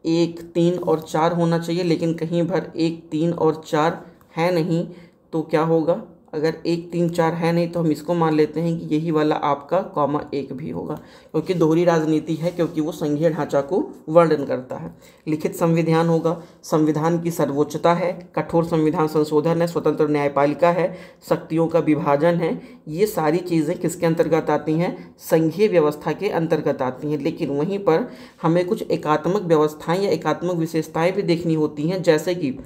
1, 3 और 4 होना चाहिए, लेकिन कहीं भर 1, 3 और 4 है नहीं, तो क्या होगा? अगर 1 3 4 है नहीं तो हम इसको मान लेते हैं कि यही वाला आपका कॉमा 1 भी होगा, क्योंकि दोहरी राजनीति है, क्योंकि वो संघीय ढांचा को वर्णन करता है। लिखित संविधान होगा, संविधान की सर्वोच्चता है, कठोर संविधान संशोधन है, स्वतंत्र न्यायपालिका है, शक्तियों का विभाजन है। ये सारी चीज़ें किसके अंतर्गत आती हैं? संघीय व्यवस्था के अंतर्गत आती हैं। लेकिन वहीं पर हमें कुछ एकात्मक व्यवस्थाएं या एकात्मक विशेषताएं भी देखनी होती हैं, जैसे कि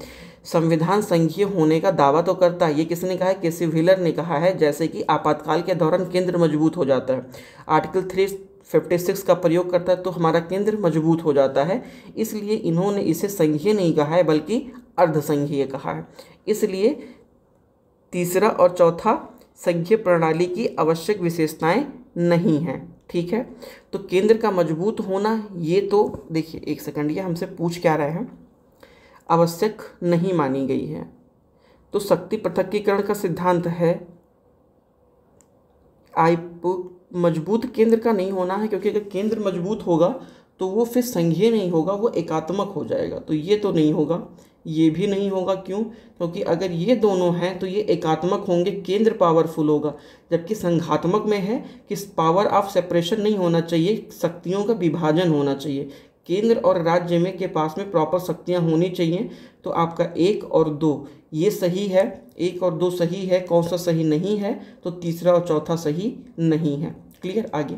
संविधान संघीय होने का दावा तो करता है, ये किसने कहा है? केसी व्हीलर ने कहा है। जैसे कि आपातकाल के दौरान केंद्र मजबूत हो जाता है, आर्टिकल 356 का प्रयोग करता है तो हमारा केंद्र मजबूत हो जाता है। इसलिए इन्होंने इसे संघीय नहीं कहा है बल्कि अर्धसंघीय कहा है। इसलिए तीसरा और चौथा संघीय प्रणाली की आवश्यक विशेषताएं नहीं हैं। ठीक है, तो केंद्र का मजबूत होना, ये तो देखिए एक सेकंड, ये हमसे पूछ क्या रहे हैं, आवश्यक नहीं मानी गई है। तो शक्ति पृथक्कीकरण का सिद्धांत है, मजबूत केंद्र का नहीं होना है, क्योंकि अगर केंद्र मजबूत होगा तो वो फिर संघीय नहीं होगा, वो एकात्मक हो जाएगा। तो ये तो नहीं होगा, ये भी नहीं होगा। क्यों? क्योंकि अगर ये दोनों हैं तो ये एकात्मक होंगे, केंद्र पावरफुल होगा, जबकि संघात्मक में है कि पावर ऑफ सेपरेशन नहीं होना चाहिए, शक्तियों का विभाजन होना चाहिए। केंद्र और राज्य में के पास में प्रॉपर शक्तियां होनी चाहिए। तो आपका 1 और 2 ये सही है, 1 और 2 सही है। कौन सा सही नहीं है? तो तीसरा और चौथा सही नहीं है। क्लियर? आगे,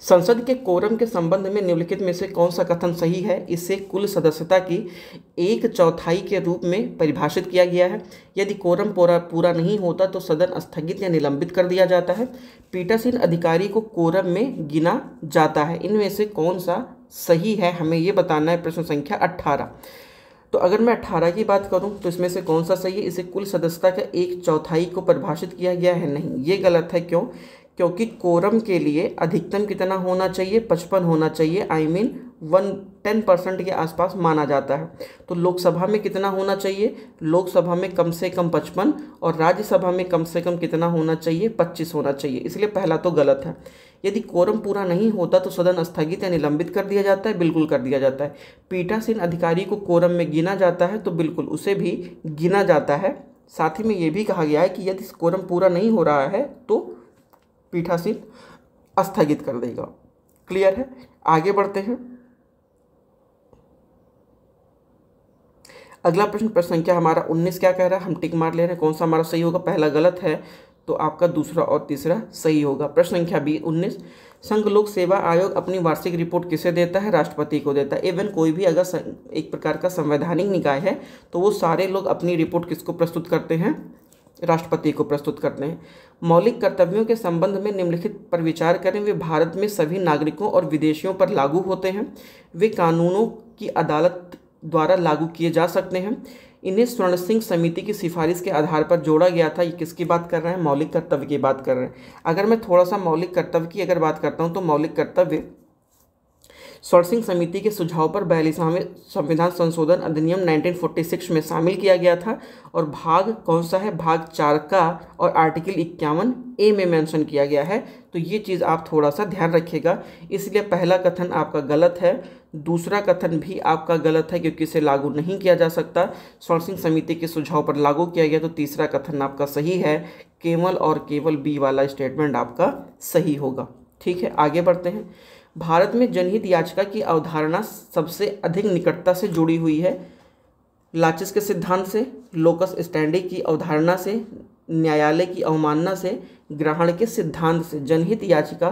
संसद के कोरम के संबंध में निम्नलिखित में से कौन सा कथन सही है? इसे कुल सदस्यता की 1/4 के रूप में परिभाषित किया गया है। यदि कोरम पूरा नहीं होता तो सदन स्थगित या निलंबित कर दिया जाता है। पीठासीन अधिकारी को कोरम में गिना जाता है। इनमें से कौन सा सही है हमें ये बताना है। प्रश्न संख्या 18। तो अगर मैं 18 की बात करूं तो इसमें से कौन सा सही है? इसे कुल सदस्यता का 1/4 को परिभाषित किया गया है। नहीं, ये गलत है। क्यों? क्योंकि कोरम के लिए अधिकतम कितना होना चाहिए? 55 होना चाहिए। I mean 10% के आसपास माना जाता है। तो लोकसभा में कितना होना चाहिए? लोकसभा में कम से कम 55 और राज्यसभा में कम से कम कितना होना चाहिए? 25 होना चाहिए। इसलिए पहला तो गलत है। यदि कोरम पूरा नहीं होता तो सदन स्थगित या निलंबित कर दिया जाता है। बिल्कुल कर दिया जाता है। पीठासीन अधिकारी को कोरम में गिना जाता है, तो बिल्कुल उसे भी गिना जाता है। साथ ही में ये भी कहा गया है कि यदि कोरम पूरा नहीं हो रहा है तो पीठासीन स्थगित कर देगा। क्लियर है? आगे बढ़ते हैं। अगला प्रश्न संख्या हमारा 19 क्या कह रहा है? हम टिक मार ले रहे हैं। कौन सा हमारा सही होगा? पहला गलत है तो आपका दूसरा और तीसरा सही होगा। प्रश्न संख्या 19, संघ लोक सेवा आयोग अपनी वार्षिक रिपोर्ट किसे देता है? राष्ट्रपति को देता है। इवन कोई भी अगर एक प्रकार का संवैधानिक निकाय है तो वो सारे लोग अपनी रिपोर्ट किसको प्रस्तुत करते हैं? राष्ट्रपति को प्रस्तुत करते हैं। मौलिक कर्तव्यों के संबंध में निम्नलिखित पर विचार करें। वे भारत में सभी नागरिकों और विदेशियों पर लागू होते हैं। वे कानूनों की अदालत द्वारा लागू किए जा सकते हैं। इन्हें स्वर्ण सिंह समिति की सिफारिश के आधार पर जोड़ा गया था। ये किसकी बात कर रहे हैं? मौलिक कर्तव्य की बात कर रहे हैं। अगर मैं थोड़ा सा मौलिक कर्तव्य की अगर बात करता हूँ तो मौलिक कर्तव्य स्वर्ण सिंह समिति के सुझाव पर 42वें संविधान संशोधन अधिनियम 1946 में शामिल किया गया था। और भाग कौन सा है? भाग 4 का और आर्टिकल 51A में मेंशन किया गया है। तो ये चीज़ आप थोड़ा सा ध्यान रखिएगा। इसलिए पहला कथन आपका गलत है, दूसरा कथन भी आपका गलत है क्योंकि इसे लागू नहीं किया जा सकता। स्वर्ण सिंह समिति के सुझाव पर लागू किया गया। तो तीसरा कथन आपका सही है। केवल और केवल बी वाला स्टेटमेंट आपका सही होगा। ठीक है, आगे बढ़ते हैं। भारत में जनहित याचिका की अवधारणा सबसे अधिक निकटता से जुड़ी हुई है लाचिस के सिद्धांत से, लोकस स्टैंडी की अवधारणा से, न्यायालय की अवमानना से, ग्रहण के सिद्धांत से। जनहित याचिका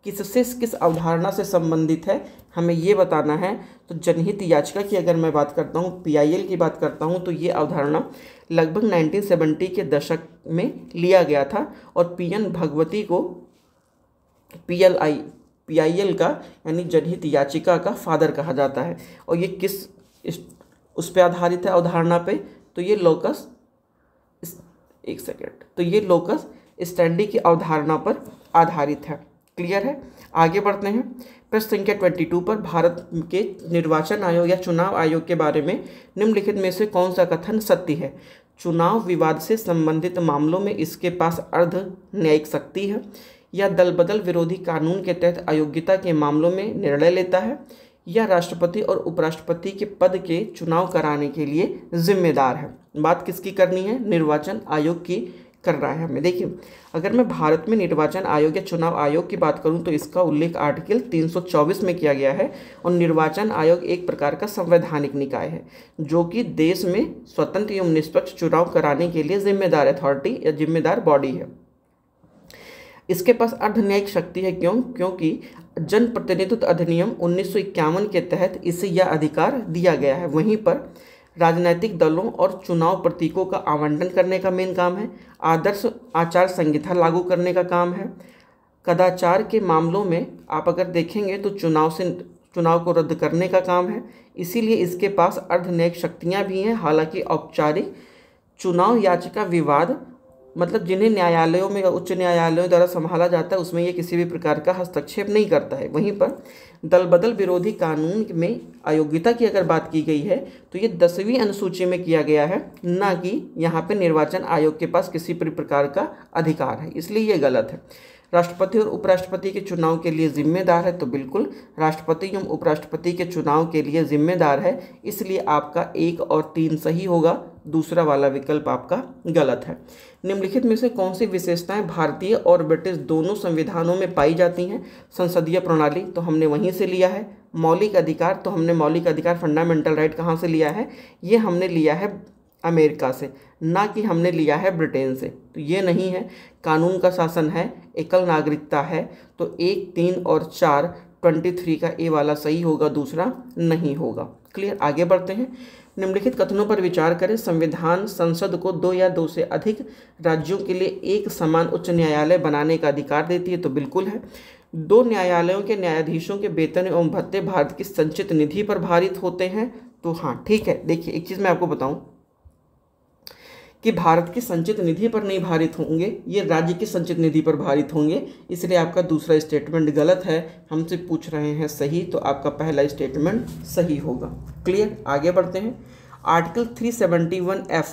किससे किस अवधारणा से संबंधित है हमें ये बताना है। तो जनहित याचिका की अगर मैं बात करता हूँ, PIL की बात करता हूँ, तो ये अवधारणा लगभग 1970 के दशक में लिया गया था। और PN भगवती को PIL का यानी जनहित याचिका का फादर कहा जाता है। और ये किस उस पे आधारित है अवधारणा पे? तो ये लोकस लोकस स्टैंडी की अवधारणा पर आधारित है। क्लियर है? आगे बढ़ते हैं। प्रश्न संख्या 22 पर भारत के निर्वाचन आयोग या चुनाव आयोग के बारे में निम्नलिखित में से कौन सा कथन सत्य है? चुनाव विवाद से संबंधित मामलों में इसके पास अर्ध न्यायिक शक्ति है, या दल बदल विरोधी कानून के तहत अयोग्यता के मामलों में निर्णय लेता है, या राष्ट्रपति और उपराष्ट्रपति के पद के चुनाव कराने के लिए जिम्मेदार है। बात किसकी करनी है? निर्वाचन आयोग की कर रहा है हमें। देखिए, अगर मैं भारत में निर्वाचन आयोग या चुनाव आयोग की बात करूं तो इसका उल्लेख आर्टिकल 324 में किया गया है। और निर्वाचन आयोग एक प्रकार का संवैधानिक निकाय है जो कि देश में स्वतंत्र एवं निष्पक्ष चुनाव कराने के लिए जिम्मेदार अथॉरिटी या जिम्मेदार बॉडी है। इसके पास अर्धन्यायिक शक्ति है। क्योंकि जन प्रतिनिधित्व अधिनियम 1951 के तहत इसे यह अधिकार दिया गया है। वहीं पर राजनीतिक दलों और चुनाव प्रतीकों का आवंटन करने का मेन काम है। आदर्श आचार संहिता लागू करने का काम है। कदाचार के मामलों में आप अगर देखेंगे तो चुनाव को रद्द करने का काम है। इसीलिए इसके पास अर्धन्यायिक शक्तियां भी हैं। हालांकि औपचारिक चुनाव याचिका विवाद मतलब जिन्हें न्यायालयों में उच्च न्यायालयों द्वारा संभाला जाता है उसमें ये किसी भी प्रकार का हस्तक्षेप नहीं करता है। वहीं पर दल बदल विरोधी कानून में अयोग्यता की अगर बात की गई है तो ये 10वीं अनुसूची में किया गया है, ना कि यहाँ पे निर्वाचन आयोग के पास किसी भी प्रकार का अधिकार है, इसलिए ये गलत है। राष्ट्रपति और उपराष्ट्रपति के चुनाव के लिए जिम्मेदार है, तो बिल्कुल राष्ट्रपति एवं उपराष्ट्रपति के चुनाव के लिए जिम्मेदार है, इसलिए आपका 1 और 3 सही होगा, दूसरा वाला विकल्प आपका गलत है। निम्नलिखित में से कौन सी विशेषताएं भारतीय और ब्रिटिश दोनों संविधानों में पाई जाती हैं? संसदीय प्रणाली तो हमने वहीं से लिया है। मौलिक अधिकार तो हमने मौलिक अधिकार फंडामेंटल राइट कहाँ से लिया है? ये हमने लिया है अमेरिका से, ना कि हमने लिया है ब्रिटेन से, तो ये नहीं है। कानून का शासन है, एकल नागरिकता है, तो 1, 3 और 4 23 का ए वाला सही होगा, दूसरा नहीं होगा। क्लियर, आगे बढ़ते हैं। निम्नलिखित कथनों पर विचार करें। संविधान संसद को 2 या 2 से अधिक राज्यों के लिए एक समान उच्च न्यायालय बनाने का अधिकार देती है, तो बिल्कुल है। 2 न्यायालयों के न्यायाधीशों के वेतन एवं भत्ते भारत की संचित निधि पर भारित होते हैं, तो हाँ ठीक है। देखिए, एक चीज़ मैं आपको बताऊं कि भारत की संचित निधि पर नहीं भारित होंगे, ये राज्य की संचित निधि पर भारित होंगे, इसलिए आपका दूसरा स्टेटमेंट गलत है। हमसे पूछ रहे हैं सही, तो आपका पहला स्टेटमेंट सही होगा। क्लियर, आगे बढ़ते हैं। आर्टिकल 371F,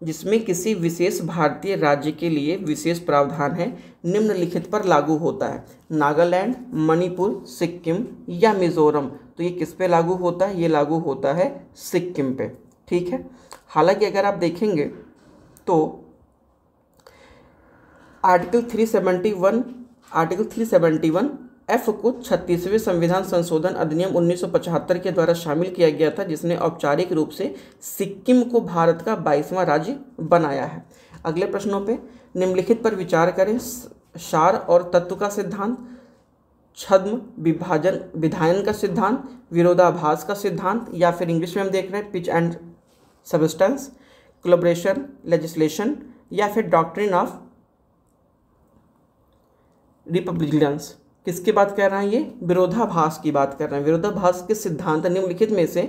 जिसमें किसी विशेष भारतीय राज्य के लिए विशेष प्रावधान है, निम्नलिखित पर लागू होता है। नागालैंड, मणिपुर, सिक्किम या मिजोरम, तो ये किस पे लागू होता है? ये लागू होता है सिक्किम पे। ठीक है, हालांकि अगर आप देखेंगे तो आर्टिकल 371F को 36वें संविधान संशोधन अधिनियम 1975 के द्वारा शामिल किया गया था, जिसने औपचारिक रूप से सिक्किम को भारत का 22वां राज्य बनाया है। अगले प्रश्नों पे निम्नलिखित पर विचार करें। सार और तत्व का सिद्धांत, छद्म विधायन का सिद्धांत, विरोधाभास का सिद्धांत, या फिर इंग्लिश में हम देख रहे हैं pitch and substance, collaboration legislation, या फिर डॉक्ट्रिन ऑफ रिपब्लिकन्स। किसकी बात कर रहे हैं? ये विरोधाभास की बात कर रहे हैं। विरोधाभास के सिद्धांत निम्नलिखित में से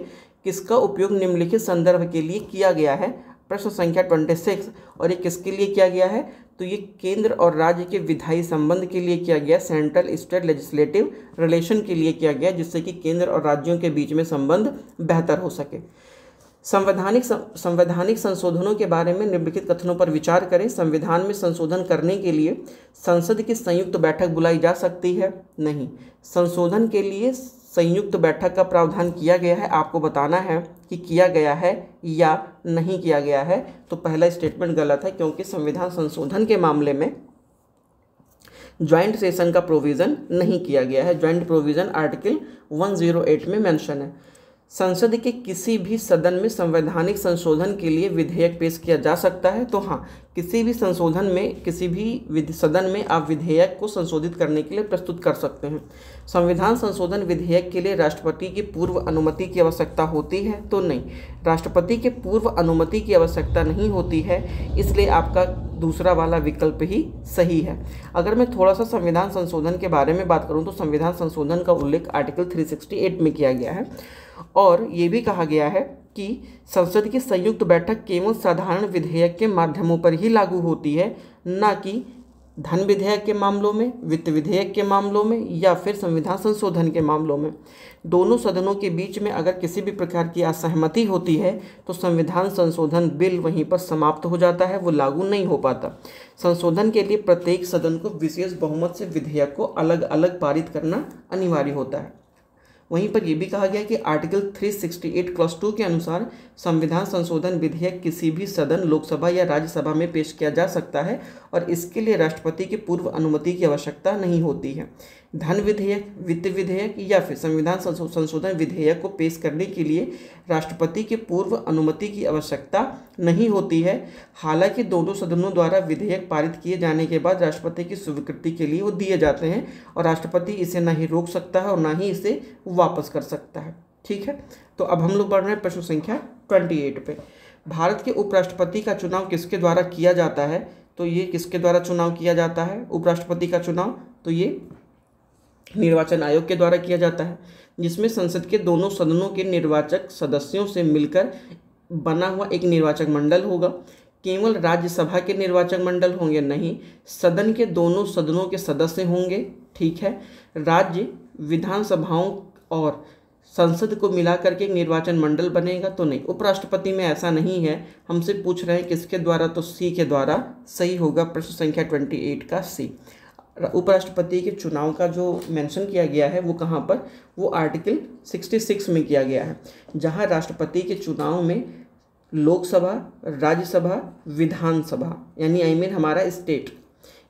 किसका उपयोग निम्नलिखित संदर्भ के लिए किया गया है? प्रश्न संख्या 26। और ये किसके लिए किया गया है? तो ये केंद्र और राज्य के विधायी संबंध के लिए किया गया, सेंट्रल स्टेट लेजिस्लेटिव रिलेशन के लिए किया गया, जिससे कि केंद्र और राज्यों के बीच में संबंध बेहतर हो सके। संवैधानिक संशोधनों के बारे में निम्नलिखित कथनों पर विचार करें। संविधान में संशोधन करने के लिए संसद की संयुक्त बैठक बुलाई जा सकती है? नहीं। संशोधन के लिए संयुक्त बैठक का प्रावधान किया गया है, आपको बताना है कि किया गया है या नहीं किया गया है। तो पहला स्टेटमेंट गलत है, क्योंकि संविधान संशोधन के मामले में ज्वाइंट सेशन का प्रोविज़न नहीं किया गया है। ज्वाइंट प्रोविज़न आर्टिकल 108 में मेंशन है। संसद के किसी भी सदन में संवैधानिक संशोधन के लिए विधेयक पेश किया जा सकता है? तो हाँ, किसी भी संशोधन में, किसी भी सदन में आप विधेयक को संशोधित करने के लिए प्रस्तुत कर सकते हैं। संविधान संशोधन विधेयक के लिए राष्ट्रपति की पूर्व अनुमति की आवश्यकता होती है? तो नहीं, राष्ट्रपति के पूर्व अनुमति की आवश्यकता नहीं होती है, इसलिए आपका दूसरा वाला विकल्प ही सही है। अगर मैं थोड़ा सा संविधान संशोधन के बारे में बात करूँ तो संविधान संशोधन का उल्लेख आर्टिकल 368 में किया गया है, और ये भी कहा गया है कि संसद की संयुक्त बैठक केवल साधारण विधेयक के माध्यमों पर ही लागू होती है, ना कि धन विधेयक के मामलों में, वित्त विधेयक के मामलों में, या फिर संविधान संशोधन के मामलों में। दोनों सदनों के बीच में अगर किसी भी प्रकार की असहमति होती है तो संविधान संशोधन बिल वहीं पर समाप्त हो जाता है, वो लागू नहीं हो पाता। संशोधन के लिए प्रत्येक सदन को विशेष बहुमत से विधेयक को अलग अलग पारित करना अनिवार्य होता है। वहीं पर यह भी कहा गया कि आर्टिकल 368 क्लॉज 2 के अनुसार संविधान संशोधन विधेयक किसी भी सदन, लोकसभा या राज्यसभा में पेश किया जा सकता है और इसके लिए राष्ट्रपति की पूर्व अनुमति की आवश्यकता नहीं होती है। धन विधेयक, वित्त विधेयक या फिर संविधान संशोधन विधेयक को पेश करने के लिए राष्ट्रपति की पूर्व अनुमति की आवश्यकता नहीं होती है। हालांकि दोनों सदनों द्वारा विधेयक पारित किए जाने के बाद राष्ट्रपति की स्वीकृति के लिए वो दिए जाते हैं और राष्ट्रपति इसे न ही रोक सकता है और ना ही इसे वापस कर सकता है। ठीक है, तो अब हम लोग बढ़ रहे हैं प्रश्न संख्या 28 पे। भारत के उपराष्ट्रपति का चुनाव किसके द्वारा किया जाता है? तो ये किसके द्वारा चुनाव किया जाता है उपराष्ट्रपति का चुनाव? तो ये निर्वाचन आयोग के द्वारा किया जाता है, जिसमें संसद के दोनों सदनों के निर्वाचक सदस्यों से मिलकर बना हुआ एक निर्वाचक मंडल होगा। केवल राज्यसभा के निर्वाचक मंडल होंगे नहीं, सदन के दोनों सदनों के सदस्य होंगे। ठीक है, राज्य विधानसभाओं और संसद को मिलाकर के एक निर्वाचन मंडल बनेगा तो नहीं, उपराष्ट्रपति में ऐसा नहीं है। हमसे पूछ रहे हैं किसके द्वारा, तो सी के द्वारा सही होगा प्रश्न संख्या 28 का सी। उपराष्ट्रपति के चुनाव का जो मेंशन किया गया है वो कहाँ पर, वो आर्टिकल 66 में किया गया है, जहाँ राष्ट्रपति के चुनाव में लोकसभा, राज्यसभा, विधानसभा यानी हमारा स्टेट,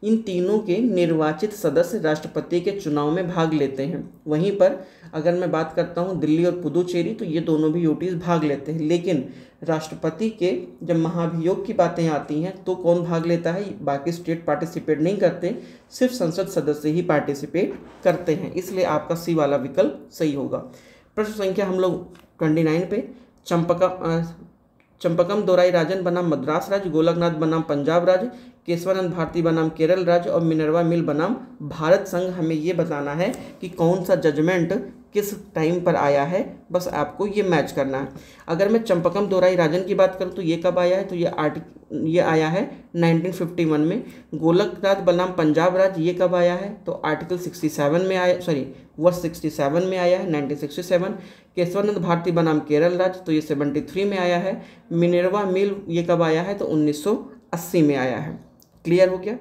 इन तीनों के निर्वाचित सदस्य राष्ट्रपति के चुनाव में भाग लेते हैं। वहीं पर अगर मैं बात करता हूं दिल्ली और पुदुचेरी, तो ये दोनों भी यूटीज भाग लेते हैं, लेकिन राष्ट्रपति के जब महाभियोग की बातें आती हैं तो कौन भाग लेता है? बाकी स्टेट पार्टिसिपेट नहीं करते, सिर्फ संसद सदस्य ही पार्टिसिपेट करते हैं। इसलिए आपका सी वाला विकल्प सही होगा। प्रश्न संख्या हम लोग 29 पे, चंपकम दोराई राजन बनाम मद्रास राज्य, गोलकनाथ बनाम पंजाब राज्य, केशवानंद भारती बनाम केरल राज्य और मिनर्वा मिल बनाम भारत संघ। हमें ये बताना है कि कौन सा जजमेंट किस टाइम पर आया है, बस आपको ये मैच करना है। अगर मैं चंपकम दोराई राजन की बात करूँ तो ये कब आया है, तो ये आया है 1951 में। गोलकनाथ बनाम पंजाब राज्य ये कब आया है, तो आर्टिकल 67 में आया, वर्ष 67 में आया है, 1967। केशवानंद भारती बनाम केरल राज्य तो ये 73 में आया है। मिनर्वा मिल ये कब आया है, तो 1980 में आया है। क्लियर हो गया।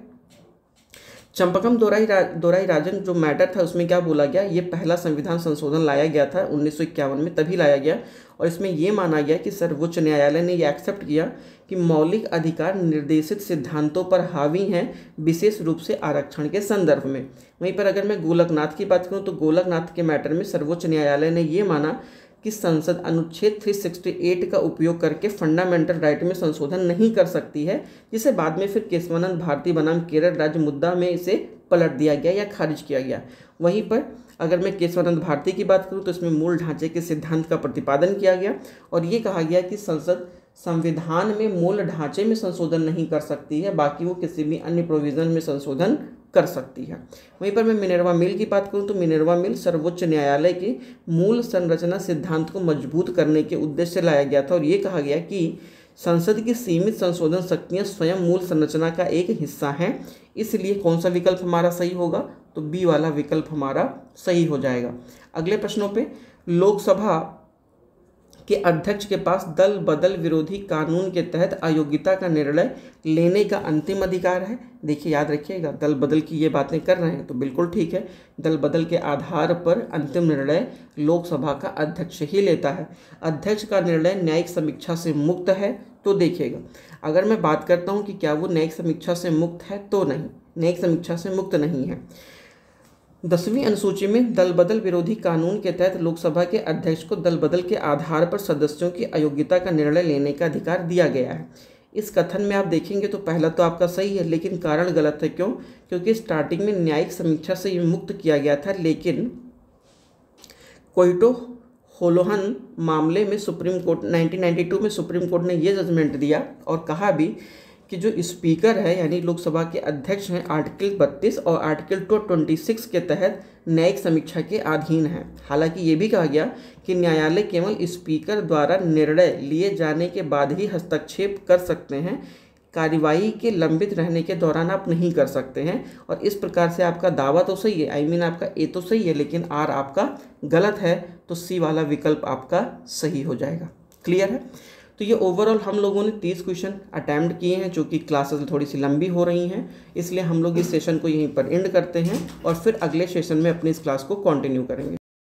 चंपकम दोराई राजन जो मैटर था उसमें क्या बोला गया, ये पहला संविधान संशोधन लाया गया था 1951 में, तभी लाया गया और इसमें ये माना गया कि सर्वोच्च न्यायालय ने ये एक्सेप्ट किया कि मौलिक अधिकार निर्देशित सिद्धांतों पर हावी हैं, विशेष रूप से आरक्षण के संदर्भ में। वहीं पर अगर मैं गोलकनाथ की बात करूँ तो गोलकनाथ के मैटर में सर्वोच्च न्यायालय ने ये माना कि संसद अनुच्छेद 368 का उपयोग करके फंडामेंटल राइट में संशोधन नहीं कर सकती है, जिसे बाद में फिर केशवानंद भारती बनाम केरल राज्य मुद्दा में इसे पलट दिया गया या खारिज किया गया। वहीं पर अगर मैं केशवानंद भारती की बात करूं तो इसमें मूल ढांचे के सिद्धांत का प्रतिपादन किया गया और ये कहा गया कि संसद संविधान में मूल ढांचे में संशोधन नहीं कर सकती है, बाकी वो किसी भी अन्य प्रोविजन में संशोधन कर सकती है। वहीं पर मैं मिनर्वा मिल की बात करूं तो मिनर्वा मिल सर्वोच्च न्यायालय के मूल संरचना सिद्धांत को मजबूत करने के उद्देश्य से लाया गया था और ये कहा गया कि संसद की सीमित संशोधन शक्तियां स्वयं मूल संरचना का एक हिस्सा हैं। इसलिए कौन सा विकल्प हमारा सही होगा, तो बी वाला विकल्प हमारा सही हो जाएगा। अगले प्रश्नों पे, लोकसभा के अध्यक्ष के पास दल बदल विरोधी कानून के तहत अयोग्यता का निर्णय लेने का अंतिम अधिकार है। देखिए याद रखिएगा, दल बदल की ये बातें कर रहे हैं तो बिल्कुल ठीक है, दल बदल के आधार पर अंतिम निर्णय लोकसभा का अध्यक्ष ही लेता है। अध्यक्ष का निर्णय न्यायिक समीक्षा से मुक्त है, तो देखिएगा अगर मैं बात करता हूँ कि क्या वो न्यायिक समीक्षा से मुक्त है, तो नहीं, न्यायिक समीक्षा से मुक्त नहीं है। 10वीं अनुसूची में दल बदल विरोधी कानून के तहत लोकसभा के अध्यक्ष को दल बदल के आधार पर सदस्यों की अयोग्यता का निर्णय लेने का अधिकार दिया गया है। इस कथन में आप देखेंगे तो पहला तो आपका सही है, लेकिन कारण गलत है। क्यों? क्योंकि स्टार्टिंग में न्यायिक समीक्षा से ये मुक्त किया गया था, लेकिन कोइटो होलोहन मामले में सुप्रीम कोर्ट 1992 में सुप्रीम कोर्ट ने ये जजमेंट दिया और कहा भी कि जो स्पीकर है यानी लोकसभा के अध्यक्ष हैं आर्टिकल 32 और आर्टिकल 226 के तहत न्यायिक समीक्षा के अधीन है। हालांकि ये भी कहा गया कि न्यायालय केवल स्पीकर द्वारा निर्णय लिए जाने के बाद ही हस्तक्षेप कर सकते हैं, कार्यवाही के लंबित रहने के दौरान आप नहीं कर सकते हैं। और इस प्रकार से आपका दावा तो सही है, आपका ए तो सही है, लेकिन आर आपका गलत है, तो सी वाला विकल्प आपका सही हो जाएगा। क्लियर है? तो ये ओवरऑल हम लोगों ने 30 क्वेश्चन अटैम्प्ट किए हैं, जो कि क्लासेस थोड़ी सी लंबी हो रही हैं, इसलिए हम लोग इस सेशन को यहीं पर एंड करते हैं और फिर अगले सेशन में अपनी इस क्लास को कंटिन्यू करेंगे।